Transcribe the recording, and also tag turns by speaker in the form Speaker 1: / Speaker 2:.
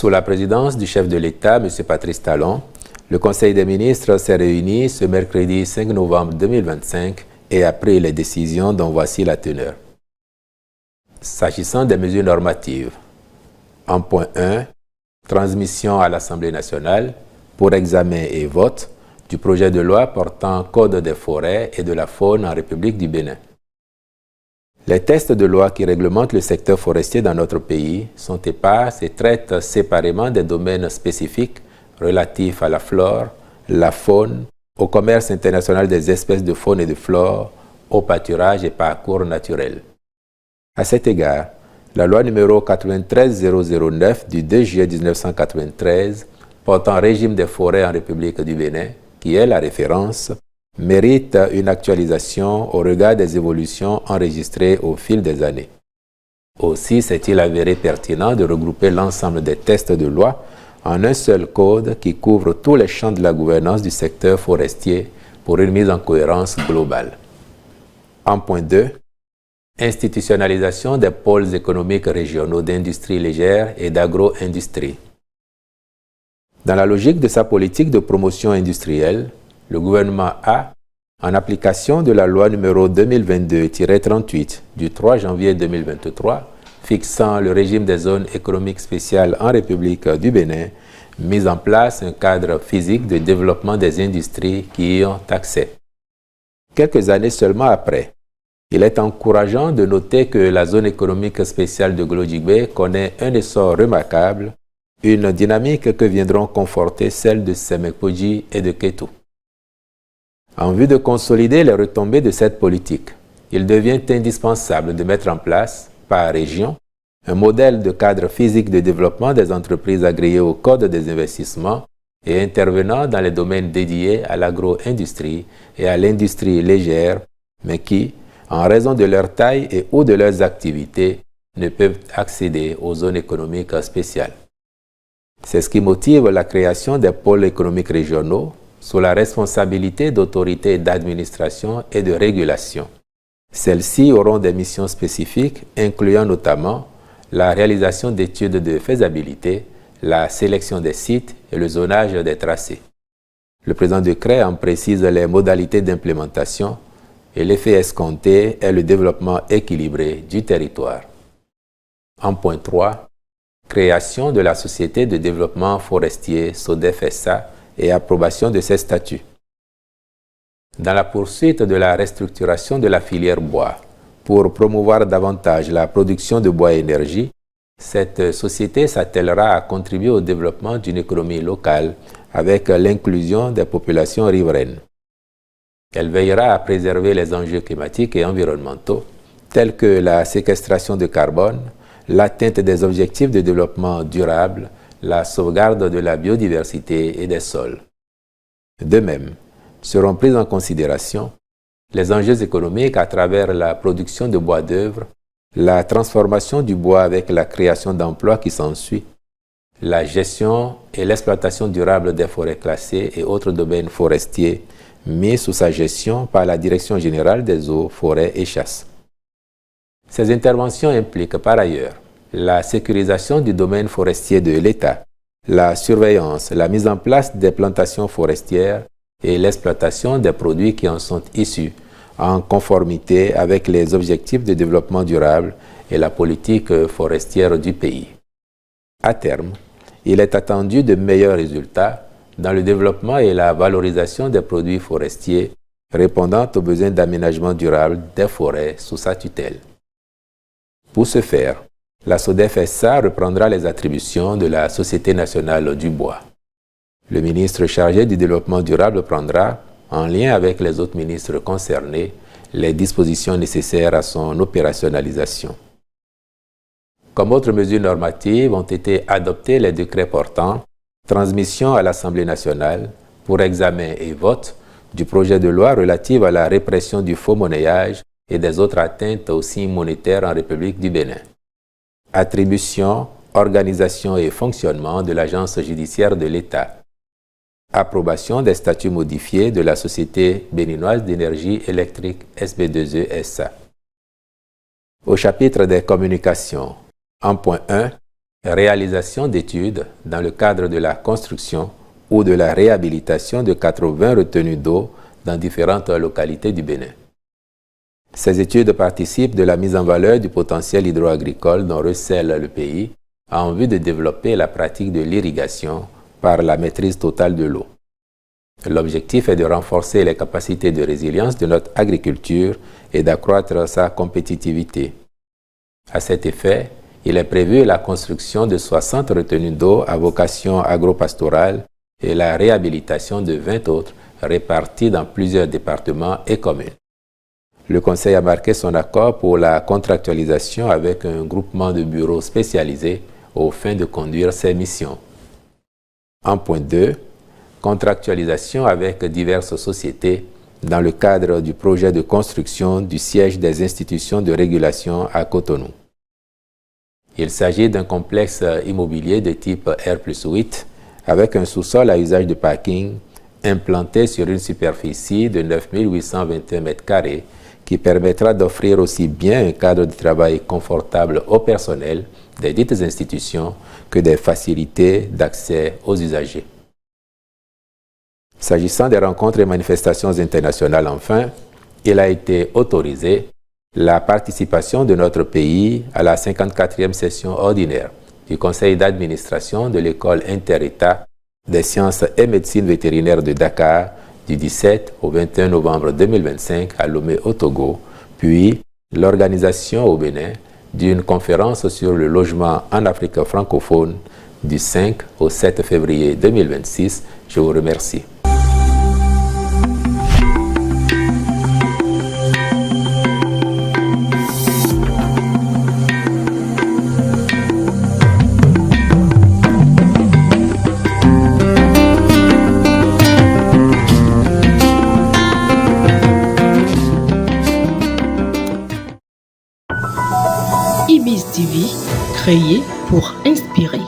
Speaker 1: Sous la présidence du chef de l'État, M. Patrice Talon, le Conseil des ministres s'est réuni ce mercredi 5 novembre 2025 et a pris les décisions dont voici la teneur. S'agissant des mesures normatives, en point 1, transmission à l'Assemblée nationale pour examen et vote du projet de loi portant Code des forêts et de la faune en République du Bénin. Les textes de loi qui réglementent le secteur forestier dans notre pays sont épars et traitent séparément des domaines spécifiques relatifs à la flore, la faune, au commerce international des espèces de faune et de flore, au pâturage et parcours naturels. À cet égard, la loi numéro 93-009 du 2 juillet 1993 portant régime des forêts en République du Bénin, qui est la référence, mérite une actualisation au regard des évolutions enregistrées au fil des années. Aussi s'est-il avéré pertinent de regrouper l'ensemble des textes de loi en un seul code qui couvre tous les champs de la gouvernance du secteur forestier pour une mise en cohérence globale. En point 2, institutionnalisation des pôles économiques régionaux d'industrie légère et d'agro-industrie. Dans la logique de sa politique de promotion industrielle, le gouvernement a, en application de la loi numéro 2022-38 du 3 janvier 2023, fixant le régime des zones économiques spéciales en République du Bénin, mis en place un cadre physique de développement des industries qui y ont accès. Quelques années seulement après, il est encourageant de noter que la zone économique spéciale de Glodjigbe connaît un essor remarquable, une dynamique que viendront conforter celle de Semekoji et de Kétou. En vue de consolider les retombées de cette politique, il devient indispensable de mettre en place, par région, un modèle de cadre physique de développement des entreprises agréées au Code des investissements et intervenant dans les domaines dédiés à l'agro-industrie et à l'industrie légère, mais qui, en raison de leur taille et ou de leurs activités, ne peuvent accéder aux zones économiques spéciales. C'est ce qui motive la création des pôles économiques régionaux sous la responsabilité d'autorités d'administration et de régulation. Celles-ci auront des missions spécifiques incluant notamment la réalisation d'études de faisabilité, la sélection des sites et le zonage des tracés. Le présent décret en précise les modalités d'implémentation et l'effet escompté est le développement équilibré du territoire. En point 3, création de la Société de développement forestier SODEF-SA et approbation de ses statuts. Dans la poursuite de la restructuration de la filière bois, pour promouvoir davantage la production de bois et énergie, cette société s'attellera à contribuer au développement d'une économie locale avec l'inclusion des populations riveraines. Elle veillera à préserver les enjeux climatiques et environnementaux, tels que la séquestration de carbone, l'atteinte des objectifs de développement durable, la sauvegarde de la biodiversité et des sols. De même, seront prises en considération les enjeux économiques à travers la production de bois d'œuvre, la transformation du bois avec la création d'emplois qui s'ensuit, la gestion et l'exploitation durable des forêts classées et autres domaines forestiers mis sous sa gestion par la Direction générale des eaux, forêts et chasses. Ces interventions impliquent par ailleurs la sécurisation du domaine forestier de l'État, la surveillance, la mise en place des plantations forestières et l'exploitation des produits qui en sont issus, en conformité avec les objectifs de développement durable et la politique forestière du pays. À terme, il est attendu de meilleurs résultats dans le développement et la valorisation des produits forestiers répondant aux besoins d'aménagement durable des forêts sous sa tutelle. Pour ce faire, la SODEF-SA reprendra les attributions de la Société nationale du bois. Le ministre chargé du développement durable prendra, en lien avec les autres ministres concernés, les dispositions nécessaires à son opérationnalisation. Comme autres mesures normatives ont été adoptés les décrets portant transmission à l'Assemblée nationale pour examen et vote du projet de loi relatif à la répression du faux monnayage et des autres atteintes aux signes monétaires en République du Bénin. Attribution, organisation et fonctionnement de l'Agence judiciaire de l'État. Approbation des statuts modifiés de la Société béninoise d'énergie électrique SB2E SA. Au chapitre des communications, en point 1, réalisation d'études dans le cadre de la construction ou de la réhabilitation de 80 retenues d'eau dans différentes localités du Bénin. Ces études participent de la mise en valeur du potentiel hydro-agricole dont recèle le pays en vue de développer la pratique de l'irrigation par la maîtrise totale de l'eau. L'objectif est de renforcer les capacités de résilience de notre agriculture et d'accroître sa compétitivité. À cet effet, il est prévu la construction de 60 retenues d'eau à vocation agro-pastorale et la réhabilitation de 20 autres réparties dans plusieurs départements et communes. Le Conseil a marqué son accord pour la contractualisation avec un groupement de bureaux spécialisés aux fins de conduire ces missions. En point 2, contractualisation avec diverses sociétés dans le cadre du projet de construction du siège des institutions de régulation à Cotonou. Il s'agit d'un complexe immobilier de type R+8 avec un sous-sol à usage de parking implanté sur une superficie de 9 821 m² qui permettra d'offrir aussi bien un cadre de travail confortable au personnel des dites institutions que des facilités d'accès aux usagers. S'agissant des rencontres et manifestations internationales, enfin, il a été autorisé la participation de notre pays à la 54e session ordinaire du Conseil d'administration de l'École inter-État des sciences et médecine vétérinaire de Dakar du 17 au 21 novembre 2025 à Lomé au Togo, puis l'organisation au Bénin d'une conférence sur le logement en Afrique francophone du 5 au 7 février 2026. Je vous remercie.
Speaker 2: IBIS TV, créé pour inspirer.